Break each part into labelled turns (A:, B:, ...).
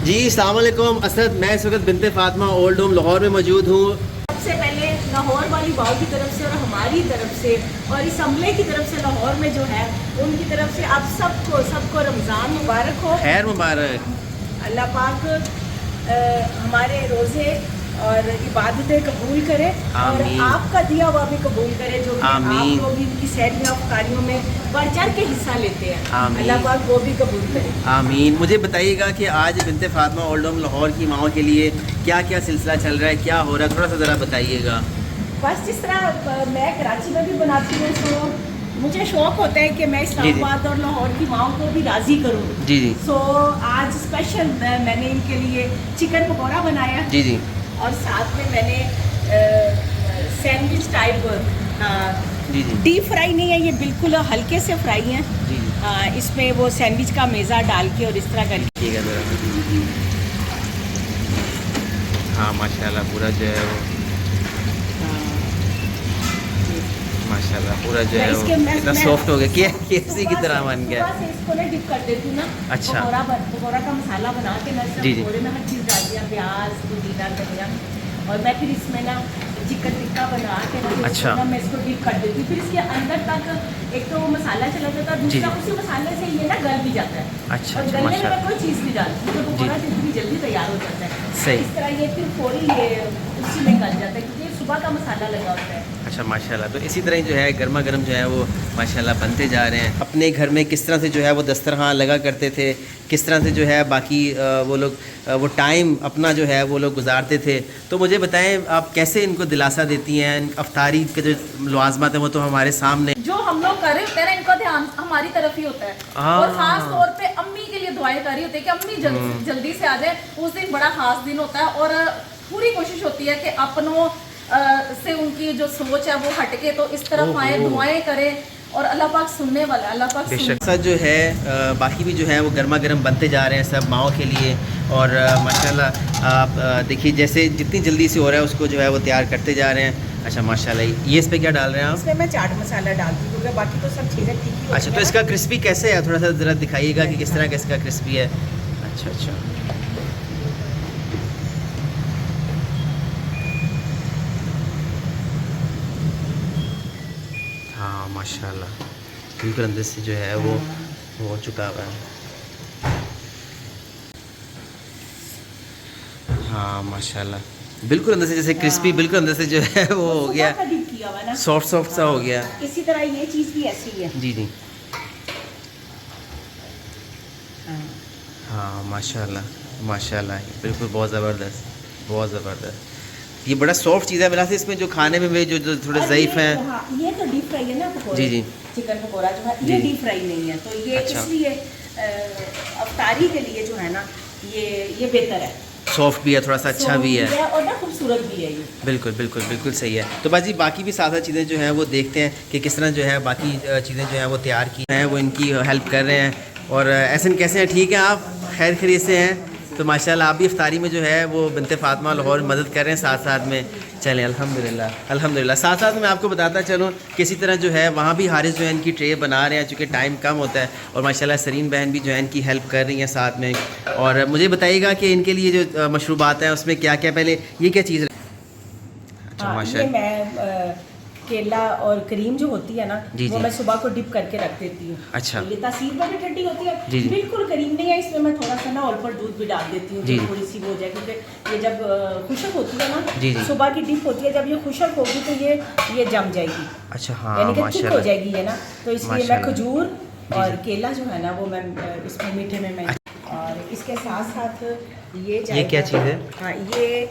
A: जी अस्सलाम वालेकुम असद, मैं इस वक्त बिनते फातिमा ओल्ड होम लाहौर में मौजूद हूँ।
B: सबसे पहले लाहौर वाली बाव की तरफ से और हमारी तरफ से और इस अमले की तरफ से लाहौर में जो है उनकी तरफ से आप सबको रमज़ान मुबारक हो।
A: खैर मुबारक।
B: अल्लाह पाक हमारे रोज़े और इबादतें कबूल करे और आपका दिया हुआ भी कबूल करे, जो कि आप लोग इनकी सैर अफ्तारियों में बढ़ चढ़ के हिस्सा लेते हैं। अल्लाह पाक वो भी कबूल करे, आमीन।
A: मुझे बताइएगा कि आज बिनते फातिमा ओल्ड होम लाहौर की माओं के लिए क्या क्या सिलसिला चल रहा है, क्या हो रहा है, थोड़ा सा ज़रा बताइएगा।
B: बस जिस तरह मैं कराची में भी बनाती हूँ तो मुझे शौक़ होता है कि मैं इस्लामाबाद और लाहौर की माओं को भी राज़ी करूँ।
A: जी जी।
B: सो आज स्पेशल मैंने इनके लिए चिकन पकौड़ा बनाया।
A: जी जी।
B: और साथ में मैंने सैंडविच टाइप, डीप फ्राई नहीं है ये, बिल्कुल हल्के से फ्राई हैं।
A: जी जी।
B: इसमें वो सैंडविच का मेज़ा डाल के और इस तरह करके।
A: ठीक है। हाँ माशाल्लाह पूरा जो है वो माशाल्लाह पूरा जो है वो इतना सॉफ्ट हो गया कि केसी की तरह बन गया।
B: इसको ना डिप कर देती हूँ ना। अच्छा। पकौड़ा का मसाला बना के मैं पकौड़े में हर चीज़ डाल दिया, प्याज, पुदीना, धनिया, और मैं फिर इसमें ना चिकन टिक्का बना के ना, अच्छा, मैं इसको डिप कर देती हूँ। फिर इसके अंदर तक एक तो वो मसाला चला जाता है, दूसरा उसी मसाले से ये ना गल भी जाता है। अच्छा। और गलने में कोई चीज़ नहीं डालती तो पकौड़ा जितनी जल्दी तैयार हो जाता है। सही। इस तरह ये फिर फौरी ये उसी में गल जाता है क्योंकि सुबह का मसाला लगा होता है।
A: अच्छा माशाल्लाह। तो इसी तरह जो है गर्मा गर्म जो है वो माशाल्लाह बनते जा रहे हैं। अपने घर में किस तरह से जो है वो दस्तरखान लगा करते थे, किस तरह से जो है बाकी वो लोग वो टाइम अपना जो है वो लोग गुजारते थे, तो मुझे बताएं आप कैसे इनको दिलासा देती हैं। अफ्तारी के जो लवाजमात हैं वो तो हमारे सामने, जो
C: हम लोग कर रहे होते हैं ना, इनका ध्यान हमारी तरफ ही होता है। और खास तौर पे अम्मी के लिए दुआएं कर रही होती है कि अम्मी जल्दी से आ जाए। उस दिन बड़ा खास दिन होता है और पूरी कोशिश होती है कि अपनों से उनकी जो सोच है वो हटके तो इस तरफ आए, दुआएं करें, और अल्लाह पाक सुनने वाला, अल्लाह पाक
A: बेशक जो है बाकी भी जो है वो गर्मा गर्म बनते जा रहे हैं सब माओ के लिए। और माशाल्लाह आप देखिए जैसे जितनी जल्दी से हो रहा है उसको जो है वो तैयार करते जा रहे हैं। अच्छा माशाल्लाह। ये इस पे क्या डाल रहे हैं आप?
B: इसमें मैं चाट मसाला डालती हूँ, बाकी तो सब चीज़ें ठीक ही।
A: अच्छा, तो इसका क्रिस्पी कैसे है, थोड़ा सा ज़रा दिखाइएगा कि किस तरह का इसका क्रिस्पी है। अच्छा अच्छा। हाँ माशाल्लाह बिल्कुल अंदर से जो है वो हो चुका हुआ है। हाँ माशाल्लाह बिल्कुल अंदर से जैसे क्रिस्पी, बिल्कुल अंदर से जो है वो हो गया, सॉफ्ट सॉफ्ट सा हो गया।
B: इसी तरह ये चीज़ भी ऐसी है।
A: जी जी। हाँ माशाल्लाह माशाल्लाह बिल्कुल बहुत ज़बरदस्त, बहुत ज़बरदस्त। ये बड़ा सॉफ्ट चीज़ है मेरा से, इसमें जो खाने में जो थोड़े ज़ईफ़ हैं।
B: हाँ, ये तो डीप फ्राई है ना पकौड़े।
A: जी जी।
B: चिकन पकौड़ा जो है ये डीप फ्राई नहीं है, तो ये
A: अच्छा।
B: इसलिए अफ्तारी के लिए जो है ना ये बेहतर है,
A: सॉफ्ट भी है, थोड़ा सा अच्छा भी है
B: और ना खूबसूरत भी है ये।
A: बिल्कुल बिल्कुल बिल्कुल सही है। तो बाजी बाकी भी साथ साथ चीज़ें जो हैं वो देखते हैं कि किस तरह जो है बाकी चीज़ें जो हैं वो तैयार की हैं, वो इनकी हेल्प कर रहे हैं। और एहसन कैसे हैं, ठीक हैं आप, खैर खैरियत से हैं? तो माशाल्लाह आप भी इफ्तारी में जो है वो बिनते फातिमा लाहौर मदद कर रहे हैं साथ साथ में। चलें अल्हम्दुलिल्लाह अल्हम्दुलिल्लाह। साथ साथ में आपको बताता चलूँ किसी तरह जो है वहाँ भी हारिस जो है इनकी ट्रे बना रहे हैं, चूँकि टाइम कम होता है। और माशाल्लाह सरीन बहन भी जो है इनकी हेल्प कर रही हैं साथ में। और मुझे बताइएगा कि इनके लिए जो मशरूबात हैं उसमें क्या क्या, पहले ये क्या चीज़? अच्छा
B: माशाल्लाह केला और क्रीम जो होती है ना वो मैं सुबह को डिप करके रख देती हूँ।
A: अच्छा।
B: ये तासीर में भी ठंडी होती है, बिल्कुल करीम नहीं है, इसमें मैं थोड़ा सा ना और पर दूध भी डाल देती हूँ, थोड़ी सी हो जाए, क्योंकि ये जब खुशक होती है ना, सुबह की डिप होती है, जब ये खुशक होगी तो ये जम जाएगी। अच्छा हाँ, यानी कि थिक हो जाएगी ये ना, तो इसलिए मैं खजूर और केला जो है ना वो मैं इसमें मीठे में मैं, और इसके साथ साथ ये
A: क्या चीज़ है?
B: हाँ ये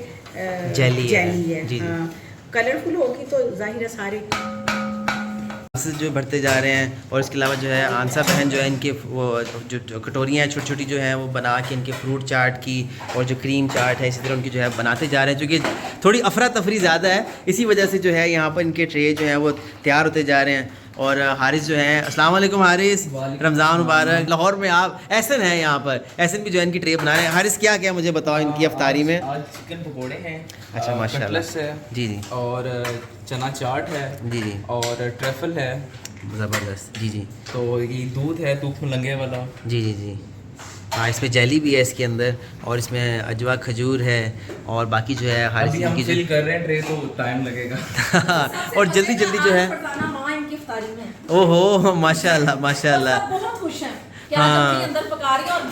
A: जेली
B: है। कलरफुल होगी तो जाहिर है सारे
A: जो भरते जा रहे हैं। और इसके अलावा जो है आंसा बहन जो है इनके वो जो कटोरियाँ हैं छोटी छोटी जो हैं वो बना के इनके फ्रूट चाट की और जो क्रीम चाट है इसी तरह उनकी जो है बनाते जा रहे हैं, क्योंकि थोड़ी अफरा तफरी ज़्यादा है, इसी वजह से जो है यहाँ पर इनके ट्रे जो हैं वो तैयार होते जा रहे हैं। और हारिस जो है, अस्सलाम वालेकुम हारिस, रमज़ान मुबारक। लाहौर में आप एहसन है, यहाँ पर एहसन भी जो है इनकी ट्रे बना रहे हैं। हारिस क्या क्या मुझे बताओ इनकी अफ्तारी में?
D: आज चिकन पकोड़े हैं।
A: अच्छा माशाल्लाह
D: है।
A: जी जी।
D: और चना चाट है।
A: जी जी।
D: और ट्रफल है।
A: ज़बरदस्त। जी जी।
D: तो ये दूध है, दूध लंगे वाला।
A: जी जी जी। हाँ, इसमें जेली भी है इसके अंदर, और इसमें अजवा खजूर है, और बाकी जो है हर
D: अभी हम
A: चीज़ की
D: फिल कर रहे हैं ट्रे तो टाइम लगेगा।
A: और जल्दी जल्दी जो है,
C: फरजाना माँ इनकी इफ्तारी में है।
A: ओहो माशाल्लाह माशाल्लाह।
C: सब बहुत खुश हैं कि आज
A: हाँ।
C: अपनी अंदर पका रही है और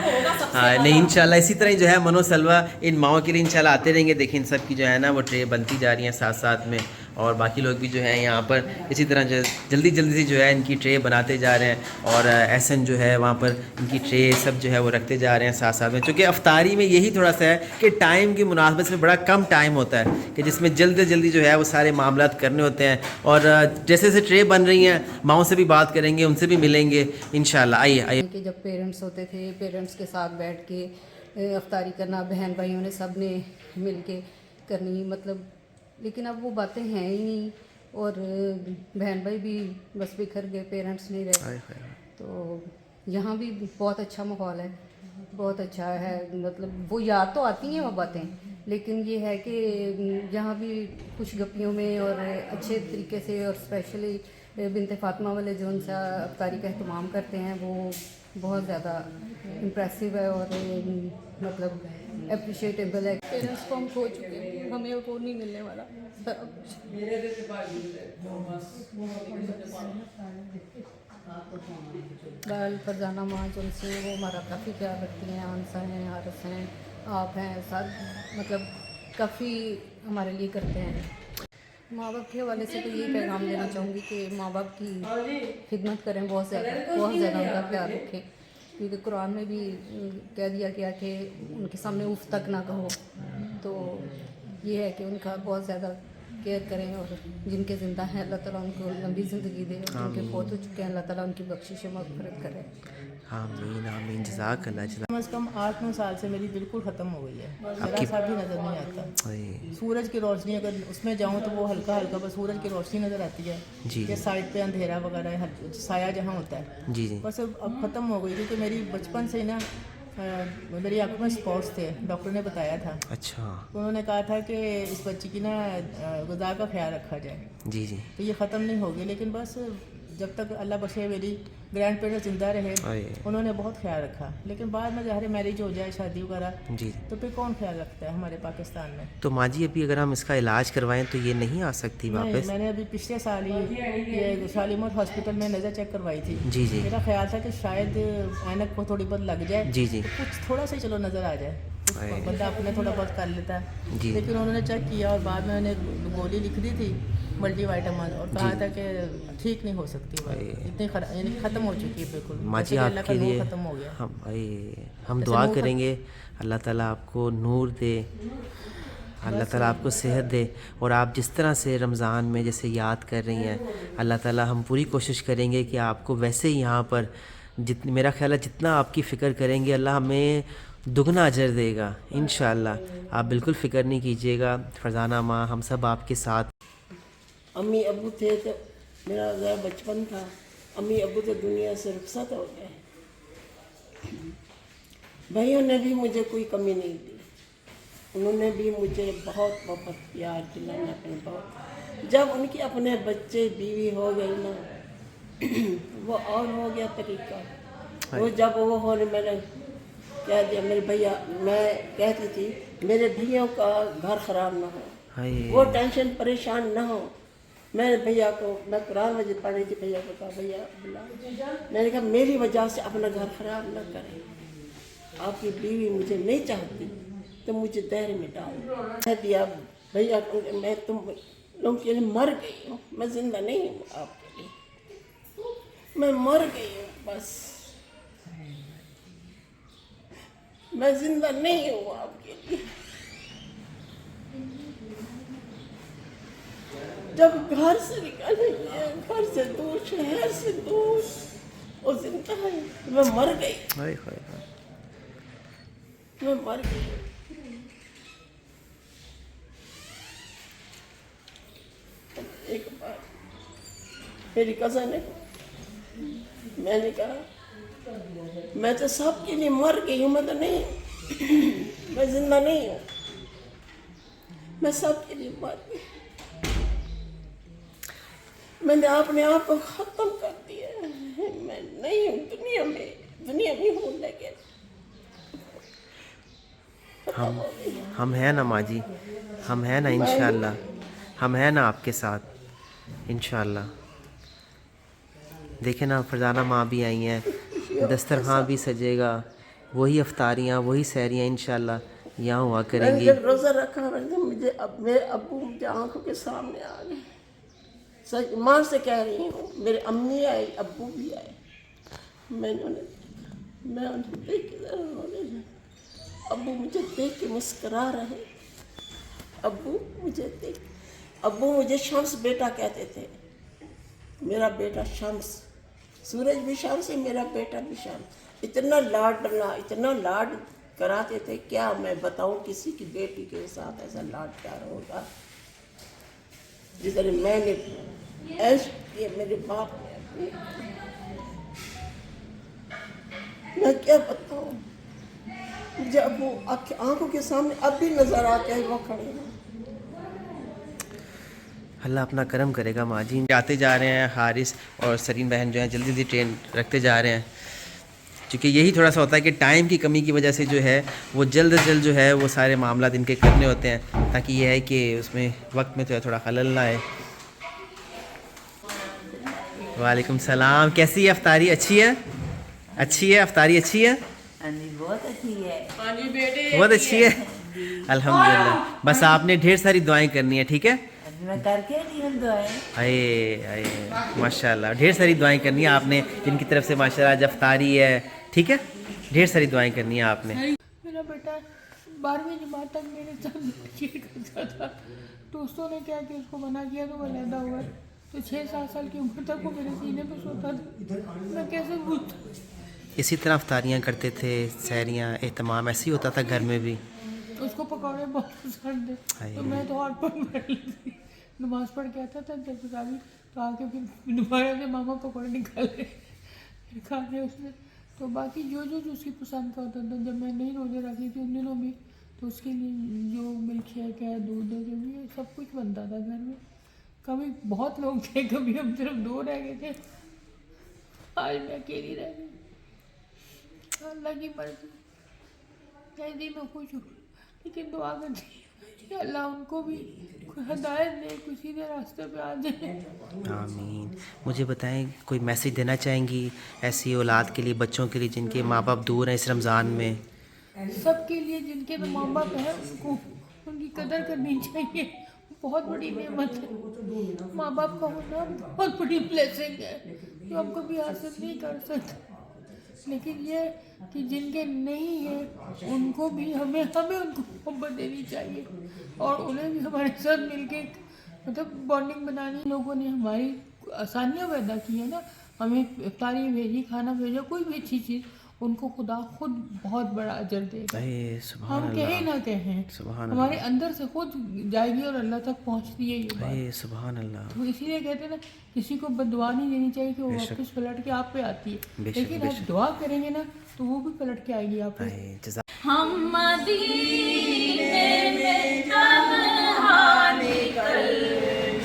C: होगा सबसे
A: हाँ
C: ज़्यादा।
A: नहीं, इंशाल्लाह इसी तरह ही जो है मनो सलवा इन माओं के लिए इंशाल्लाह आते रहेंगे। देखिए इन सब की जो है ना वो ट्रे बनती जा रही हैं साथ साथ में, और बाकी लोग भी जो है यहाँ पर इसी तरह जो जल्दी जल्दी से जो है इनकी ट्रे बनाते जा रहे हैं, और एहसन जो है वहाँ पर इनकी ट्रे सब जो है वो रखते जा रहे हैं साथ साथ में। चूँकि अफ्तारी में यही थोड़ा सा है कि टाइम की मुनासबत से बड़ा कम टाइम होता है कि जिसमें जल्दी जल्दी जो है वो सारे मामलात करने होते हैं। और जैसे जैसे ट्रे बन रही हैं माओं से भी बात करेंगे, उनसे भी मिलेंगे इंशाल्लाह। आइए आइए।
E: कि जब पेरेंट्स होते थे, पेरेंट्स के साथ बैठ के अफ्तारी करना, बहन भाइयों ने सब ने मिल के करनी, मतलब लेकिन अब वो बातें हैं ही नहीं, और बहन भाई भी बस बिखर गए, पेरेंट्स नहीं रहे। तो यहाँ भी बहुत अच्छा माहौल है, बहुत अच्छा है, मतलब वो याद तो आती हैं वो बातें, लेकिन ये है कि यहाँ भी खुश गपियों में और अच्छे तरीके से, और स्पेशली बिनते फातिमा वाले जो उनसे अफ्तारी का एहतमाम करते हैं वो बहुत ज़्यादा इम्प्रेसिव है और मतलब अप्रिशिएटेबल है। पेरेंट्स को हम खो चुके हैं, हमें वो नहीं मिलने वाला सारा कुछ। फरजाना माँ जो उनसे वो हमारा काफ़ी प्यार रखती हैं, आंसा हैं, हारस हैं, आप हैं, सब मतलब काफ़ी हमारे लिए करते हैं। माँ बाप के हवाले से तो यही पैगाम देना चाहूँगी कि माँ बाप की खिदमत करें, बहुत ज़्यादा उनका प्यार रखें, क्योंकि कुरान में भी कह दिया गया कि उनके सामने उफ तक ना कहो। तो ये है कि उनका बहुत ज़्यादा केयर करें, और जिनके ज़िंदा हैं अल्लाह ताला उनको लंबी ज़िंदगी दे, और जिनके बहुत हो चुके हैं अल्लाह ताला उनकी बख्शिश मग़फ़िरत करे।
A: आमीन आमीन, जज़ाकल्लाह
F: कम से कम 8-9 साल से मेरी बिल्कुल ख़त्म हो गई है, ज़रा सा भी नज़र नहीं आता। सूरज की रोशनी अगर उसमें जाऊँ तो वो हल्का हल्का बस सूरज की रोशनी नज़र आती है
A: जी
F: कि साइड पे अंधेरा वगैरह साया जहाँ होता है
A: जी जी।
F: बस अब ख़त्म हो गई, क्योंकि मेरी बचपन से ही ना मेरी आँखों में स्पॉट्स थे, डॉक्टर ने बताया था।
A: अच्छा।
F: उन्होंने कहा था कि इस बच्ची की ना ग़िज़ा का ख्याल रखा जाए।
A: जी जी।
F: तो ये ख़त्म नहीं होगी, लेकिन बस जब तक अल्लाह बख्शे मेरी ग्रैंड पेरेंट्स जिंदा रहे उन्होंने बहुत ख्याल रखा, लेकिन बाद में ज़ाहिर मैरिज हो जाए, शादी वगैरह
A: जी,
F: तो फिर कौन ख्याल रखता है हमारे पाकिस्तान में।
A: तो माँ जी अभी अगर हम इसका इलाज करवाएं तो ये नहीं आ सकती वापस?
F: मैंने अभी पिछले साल ही ये शालीमार हॉस्पिटल में नज़र चेक करवाई थी।
A: जी जी।
F: मेरा ख्याल था कि शायद ऐनक को थोड़ी बहुत लग जाए।
A: जी जी।
F: तो कुछ थोड़ा सा चलो नज़र आ जाए, बंदा अपने थोड़ा बहुत कर लेता है।
A: जी।
F: लेकिन उन्होंने चेक किया और बाद में उन्होंने गोली लिख दी थी मल्टीवाइटामिन, और कहा था कि ठीक नहीं हो सकती, इतनी यानी ख़त्म हो चुकी है बिल्कुल।
A: माँ जी आपके लिए
F: ख़त्म हो गया।
A: हम दुआ करेंगे अल्लाह ताला आपको नूर दे, अल्लाह ताला आपको सेहत दे, और आप जिस तरह से रमज़ान में जैसे याद कर रही हैं अल्लाह ताला, हम पूरी कोशिश करेंगे कि आपको वैसे ही यहाँ पर मेरा ख्याल है जितना आपकी फ़िक्र करेंगे अल्लाह हमें दुगना अजर देगा इंशाअल्लाह। आप बिल्कुल फ़िक्र नहीं कीजिएगा। फरजाना माँ हम सब आपके साथ।
G: अम्मी अबू थे तो मेरा ज़रा बचपन था, अम्मी अबू तो दुनिया से रुखसत हो गए। भाइयों ने भी मुझे कोई कमी नहीं दी, उन्होंने भी मुझे बहुत बहुत प्यार दिलाया अपने बहुत। जब उनके अपने बच्चे बीवी हो गई ना वो और हो गया तरीका। वो जब वो होने मैंने कह दिया मेरे भैया, मैं कहती थी मेरे भैया का घर ख़राब ना हो, वो टेंशन परेशान ना हो। मैंने भैया को, मैं कुरान मजीद पढ़ रही थी, भैया को कहा भैया बुला, मैंने कहा मेरी वजह से अपना घर ख़राब न करें, आपकी बीवी मुझे नहीं चाहती तो मुझे दायरे में डाल। कह दिया भैया मैं तुम लोग के लिए मर गई हूँ, मैं जिंदा नहीं हूँ आपके लिए, मैं मर गई हूँ, बस मैं जिंदा नहीं हूँ आपके लिए। जब घर से निकले, घर से दूर, शहर से दूर, और जिंदा है, मैं मर गई, मैं मर गई। एक बार मेरी कज़न है, मैंने कहा मैं तो सबके लिए मर गई हूँ, मैं तो नहीं मैं जिंदा नहीं हूँ, मैं सबके लिए मर गई, मैंने अपने आप को ख़त्म कर दिया, मैं नहीं हूँ दुनिया में हूँ, लेकिन
A: हम हैं ना माँ जी, हम हैं ना इंशाल्लाह, हम हैं ना आपके साथ इंशाल्लाह। देखें ना फरजाना माँ भी आई हैं, दस्तरखान भी सजेगा, वही अफ्तारियाँ वही सहरियाँ इंशाल्लाह यहाँ हुआ करेंगी।
G: जब रोज़ा रखा मुझे अब मेरे अब्बू मुझे आंखों के सामने आ गए। सच माँ से कह रही हूँ, मेरे अम्मी आए, अब्बू भी आए, मैं उन्हें देख के ज़रा रोने लगी। अब्बू मुझे देख के मुस्करा रहे, अब्बू मुझे शम्स बेटा कहते थे। मेरा बेटा शम्स, सूरज भी शम्स है, मेरा बेटा भी शम्स। इतना लाड कराते थे, क्या मैं बताऊं किसी की बेटी के साथ ऐसा लाड प्यार होगा जिस तरह मैंने ऐश किए मेरे बाप ने। मैं क्या बताऊं, मुझे अब वो आंखों के सामने अब भी नजर आते हैं वो खड़े हैं।
A: अल्लाह अपना करम करेगा माँ जी। जाते जा रहे हैं हारिस और सरीन बहन जो है जल्दी जल्दी ट्रेन रखते जा रहे हैं, क्योंकि यही थोड़ा सा होता है कि टाइम की कमी की वजह से जो है वो जल्द से जल्द जो है वो सारे मामला इनके करने होते हैं, ताकि ये है कि उसमें वक्त में तो है थोड़ा खलल ना आए। वालेकुम सलाम, कैसी है अफ्तारी? अच्छी है, अच्छी है अफ्तारी, अच्छी है,
F: बहुत अच्छी है।
A: बहुत अच्छी है अल्हम्दुलिल्लाह। बस आपने ढेर सारी दुआएं करनी है, ठीक है?
F: मैं करके दुआएं।
A: आए माशाल्लाह, ढेर सारी दुआएं करनी है आपने जिनकी तरफ से माशाल्लाह आज अफ्तारी है, ठीक है? ढेर सारी दुआएं करनी है आपने।
H: मेरा बेटा 12वीं जमात तक मेरे साथ ये करता था, दोस्तों ने क्या कि उसको मना किया तो वो अलहदा हुआ, तो 6-7 साल की उम्र तक वो मेरे सीने पे सोता था। मैं कैसे भूलता।
A: इसी तरह अफ्तारियाँ करते थे, सहरियाँ, एहतमाम ऐसे ही होता था घर में भी।
H: उसको पकौड़े बहुत पसंद थे, तो मैं तो और पर बैठ लेती, नमाज पढ़ के आता था जब रावी, तो आके फिर दोबारा से मामा पकौड़े निकाले फिर खा रहे उसने। तो बाकी जो उसकी पसंद का होता था, जब मैं नहीं रोजे रखी थी उन दिनों भी, तो उसके लिए जो मिल्क शेक है, दूध है, जो भी है सब कुछ बनता था घर में। कभी बहुत लोग थे, कभी हम सिर्फ 2 रह गए थे, आज मैं अकेली रह गई। अल्लाह की मर्जी, ऐसे ही मैं खुश हूँ, लेकिन दुआ करती कि अल्लाह उनको भी हदायत दे, कोई सीधे रास्ते पे आ जाए।
A: आमीन। मुझे बताएं, कोई मैसेज देना चाहेंगी ऐसी औलाद के लिए, बच्चों के लिए जिनके माँ बाप दूर हैं इस रमज़ान में?
H: सबके लिए जिनके तो माँ बाप हैं उनको उनकी कदर करनी चाहिए, बहुत बड़ी नेमत है। माँ बाप का होना बहुत बड़ी ब्लेसिंग है जो हम कभी हासिल नहीं कर सकते, लेकिन ये कि जिनके नहीं है उनको भी हमें उनको मोहब्बत देनी चाहिए और उन्हें भी हमारे साथ मिलके मतलब बॉन्डिंग बनानी। लोगों ने हमारी आसानियाँ पैदा की है ना, हमें इफ्तारी भेजी, खाना भेजा, कोई भी अच्छी चीज़, उनको खुदा खुद बहुत बड़ा अजर देगा। हम कहें ना कहें, हमारे अंदर से खुद जाएगी और अल्लाह तक पहुंचती है ये बात।
A: सुभान अल्लाह।
H: तो इसीलिए कहते हैं ना, किसी को बददुआ नहीं देनी चाहिए कि वो वापस पलट के आप पे आती है, लेकिन आप दुआ करेंगे ना तो वो भी पलट के आएगी आप पे।
C: हम मदीने में तन्हा निकल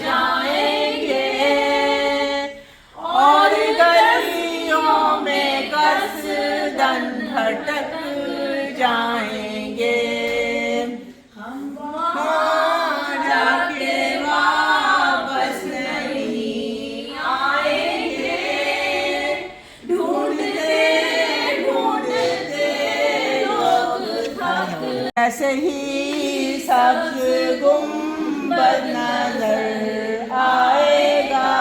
C: जाएंगे और गलियों में कसदन भटक जाएंगे, हम वहाँ जाके वापस नहीं आएंगे, ढूंढते लोग थक। ऐसे ही सब्ज गुंबद नजर आएगा,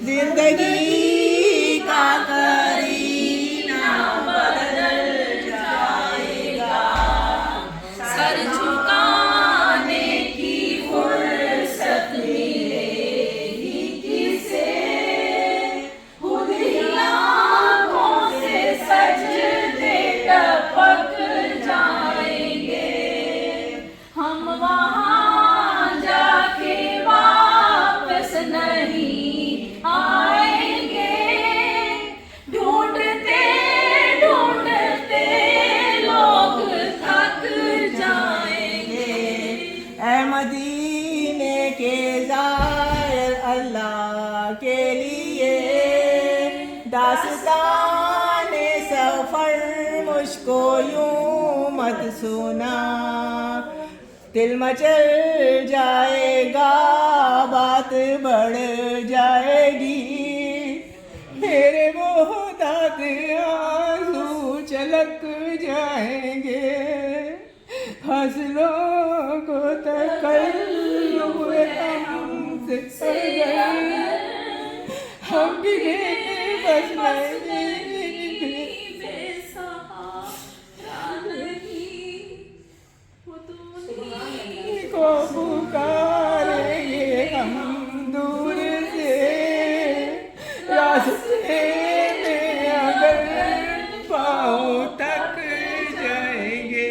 C: जिंदगी का करीना बदल जाएगा, सर झुकाने की फुर्सत मिलेगी किसे, खुद ही आँखों से सजदे टपक जाएंगे, हम वहाँ जाके वापस नहीं आएंगे, ढूंढते लोग थक जाएंगे। ऐ मदीने के ज़ाहिर अल्लाह के लिए दास्ताने सफर मुझको यूं
F: बात सुना, दिल मचल जाएगा, बात बढ़ जाएगी, मेरे मोहताज आंसू छलक जाएंगे, फसलों को तकल्लुफ़ हमसे गए, हम भी बस को पुकारेंगे हम दूर से, रास्ते में अगर पाँव तक जाएंगे।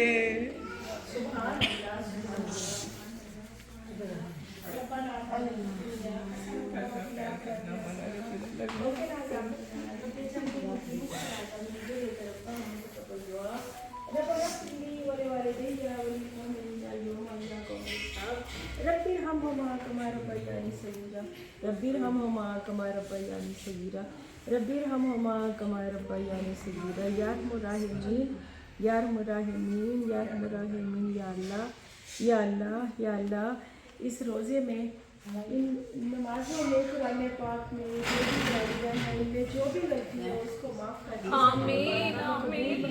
G: रब्बिर हम हमा रब्बयानी सगीरा, रब्बिर हम हमा रब्बयानी सगीरा, रब्बिर हम हमा रब्बयानी सगीरा, या मुराहिमीन या मुराहिमीन या मुराहिमीन, या अल्लाह या अल्लाह या अल्लाह, इस रोज़े में इन नमाजों में कुरान पाक में जो भी गालियाँ हैं, इनमें जो भी गलती है उसको माफ़ कर दीजिए। आमीन आमीन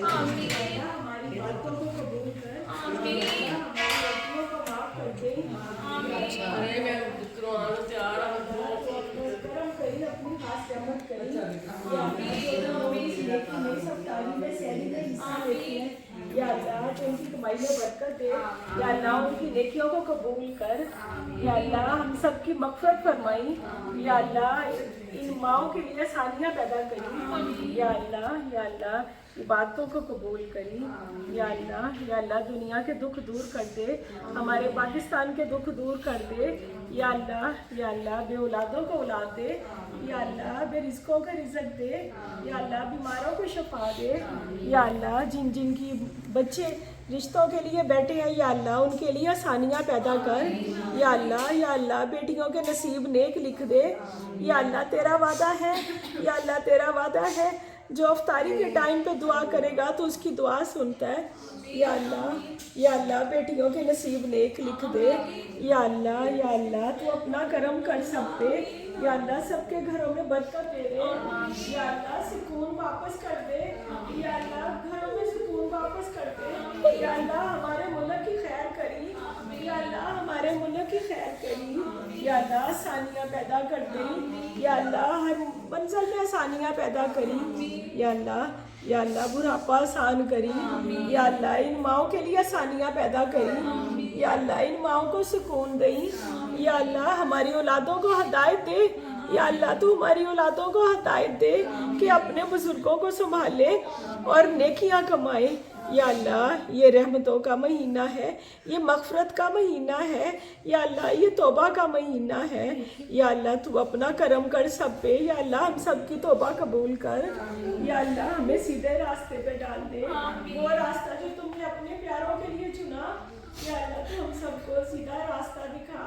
G: आमीन। हमारी बातों को कबूल कर, आमीन। हमारी गलतियों को माफ़ कर दे, आमीन। करम करी, अपनी खास रहमत करी, या अल्लाह जो उनकी कमाई में बरकत दे, या अल्लाह उनकी नेकियों को कबूल कर, या अल्लाह हम सब की मग़फ़िरत फरमाई, या अल्लाह इन माओं के लिए आसानियाँ पैदा करी, या अल्लाह इबादतों को कबूल करी, या अल्लाह दुनिया के दुख दूर कर दे, हमारे पाकिस्तान के दुख दूर कर दे, या अल्लाह बे औलादों को औलाद दे, या अल्लाह बे रिज़्क़ों को रिज़्क़ दे, या अल्लाह बीमारों को शफा दे, या अल्लाह जिन जिन की बच्चे रिश्तों के लिए बैठे हैं, या अल्लाह उनके लिए आसानियाँ पैदा कर, या अल्लाह बेटियों के नसीब नेक लिख दे, या अल्लाह तेरा वादा है, या अल्लाह तेरा वादा है जो अफ्तारी के टाइम पे दुआ करेगा तो उसकी दुआ सुनता है, या अल्लाह बेटियों के नसीब नेक लिख दे, या अल्लाह तू अपना करम कर सब पे, या अल्लाह सबके घरों में बरकत दे दे, या अल्लाह सुकून वापस कर दे, या अल्लाह घरों में सुकून वापस कर दे, या अल्लाह हमारे मुल्क की खैर करी, या अल्लाह हमारे मुल्क की खैर करी, या अल्लाह आसानियाँ पैदा कर दे, या अल्लाह हर मंजिल में आसानियाँ पैदा करी, या अल्लाह बुढ़ापा आसान करी, या अल्लाह इन माओं के लिए आसानियाँ पैदा करी, या अल्लाह इन माओं को सुकून दई, या अल्लाह हमारी औलादों को हिदायत दे, या अल्लाह तू हमारी औलादों को हिदायत दे कि अपने बुजुर्गों को संभाले और नेकियां कमाए, या अल्लाह ये रहमतों का महीना है, ये मग़फ़िरत का महीना है, या अल्लाह ये तौबा का महीना है, या अल्लाह तू अपना करम कर सब पे, या अल्लाह हम सब की तौबा कबूल कर, या अल्लाह हमें सीधे रास्ते पे डाल दे, वो रास्ता जो तुमने अपने प्यारों के लिए चुना, या अल्लाह तू हम सबको सीधा रास्ता दिखा,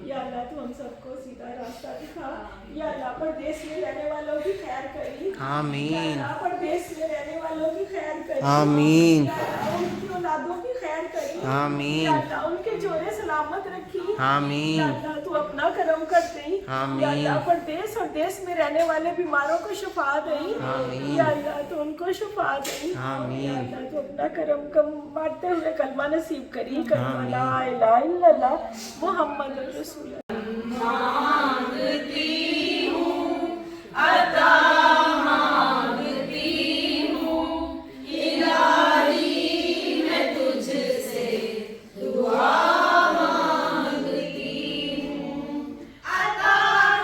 G: या अल्लाह तू हम सबको सीधा रास्ता दिखा, या अल्लाह परदेश में रहने वालों की खैर करी, आमीन। परदेश में रहने वालों की खैर करी, आमीन। उनकी औलादों की खैर करी, आमीन। अल्लाह उनके जोड़े सलामत रखी, आमीन। अल्लाह तू अपना करम कर दई, आमीन। अल्लाह परदेश और देश में रहने वाले बीमारों को शिफा दई, आमीन। या अल्लाह तू उनको शिफा दई, आमीन। अल्लाह तू अपना करम मारते हुए कलमा नसीब करी, कलमा ला इलाहा इल्लल्लाह मुहम्मद रसूल। मांगती हूँ अता मांगती हूँ इलाही मैं तुझसे दुआ मांगती हूँ, अता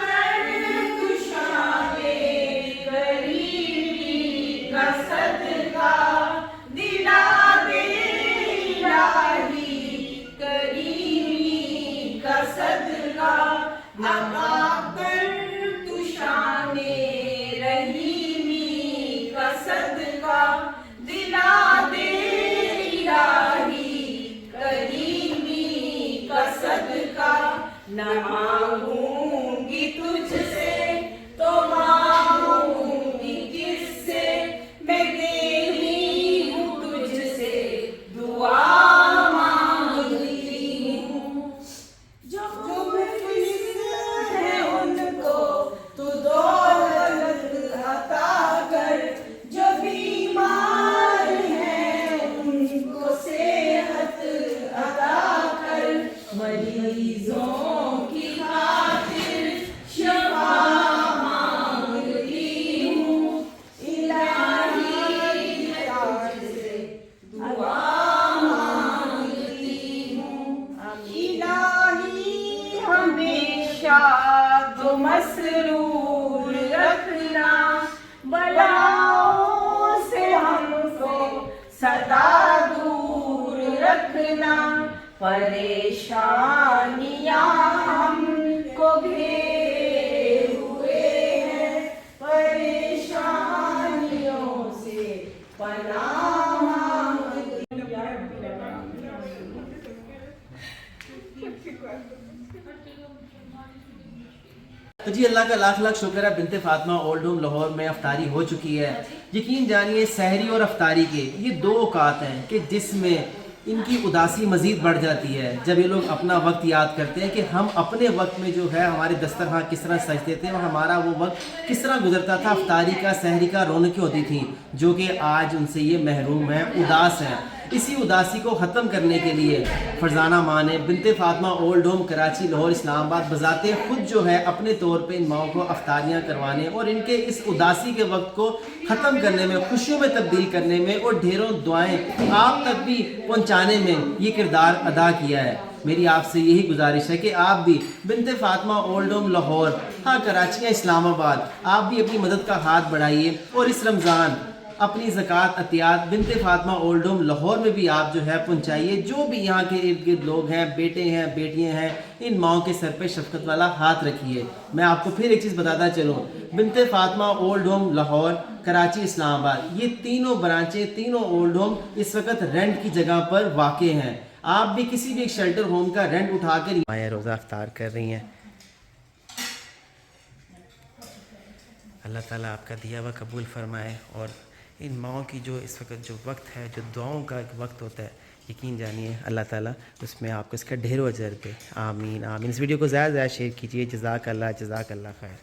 G: कर कुशादे गरीबी का सदका दिला दे इलाही गरीबी का सदका, अता कर तुशाने रहीमी का सदका दिला दे इलाही करीमी का सदका, न मांगूंगी तुझसे तो मांगूंगी किससे, मैं देवी हूँ तुझसे
B: सदा दूर रखना, परेशानियां हमको घेरे हुए हैं, परेशानियों से पनाह मांगती।
A: तो जी अल्लाह का लाख लाख शुक्र है, बिनते फातिमा ओल्ड होम लाहौर में अफ्तारी हो चुकी है। यकीन जानिए सहरी और अफ्तारी के ये दो औकात हैं कि जिसमें इनकी उदासी मज़ीद बढ़ जाती है जब ये लोग अपना वक्त याद करते हैं कि हम अपने वक्त में जो है हमारे दस्तरखां किस तरह सजते थे और हमारा वो वक्त किस तरह गुजरता था, अफ्तारी का सहरी का रौनकें होती थी, जो कि आज उनसे ये महरूम हैं, उदास हैं। इसी उदासी को ख़त्म करने के लिए फरजाना माँ ने बिनते फातिमा ओल्ड होम कराची लाहौर इस्लामाबाद बजाते खुद जो है अपने तौर पे इन माओं को अफ्तारियाँ करवाने और इनके इस उदासी के वक्त को ख़त्म करने में, खुशियों में तब्दील करने में और ढेरों दुआएं आप तक भी पहुँचाने में ये किरदार अदा किया है। मेरी आपसे यही गुजारिश है कि आप भी बिनते फातिमा ओल्ड होम लाहौर, हाँ कराची या इस्लामाबाद, आप भी अपनी मदद का हाथ बढ़ाइए और इस रमज़ान अपनी ज़कात अतियात बिनते फातिमा ओल्ड होम लाहौर में भी आप जो है पहुँचाइए। जो भी यहाँ के इर्द गिर्द लोग हैं, बेटे हैं, बेटियाँ हैं, इन माओं के सर पे शफकत वाला हाथ रखिए। मैं आपको फिर एक चीज़ बताता चलूँ, बिनते फातिमा ओल्ड होम लाहौर, कराची, इस्लामाबाद, ये तीनों ब्रांचें, तीनों ओल्ड होम इस वक्त रेंट की जगह पर वाक़ हैं। आप भी किसी भी एक शेल्टर होम का रेंट उठा कर माया रोज़ा अफ्तार कर रही हैं। अल्लाह ताला आपका दिया हुआ कबूल फरमाए और इन माओं की जो इस वक्त जो वक्त है, जो दुआओं का एक वक्त होता है, यकीन जानिए अल्लाह ताला उसमें आपको इसका ढेरों अजर पे। आमीन आमीन। इस वीडियो को ज़्यादा से ज़्यादा शेयर कीजिए। जज़ाकल्लाह खैर।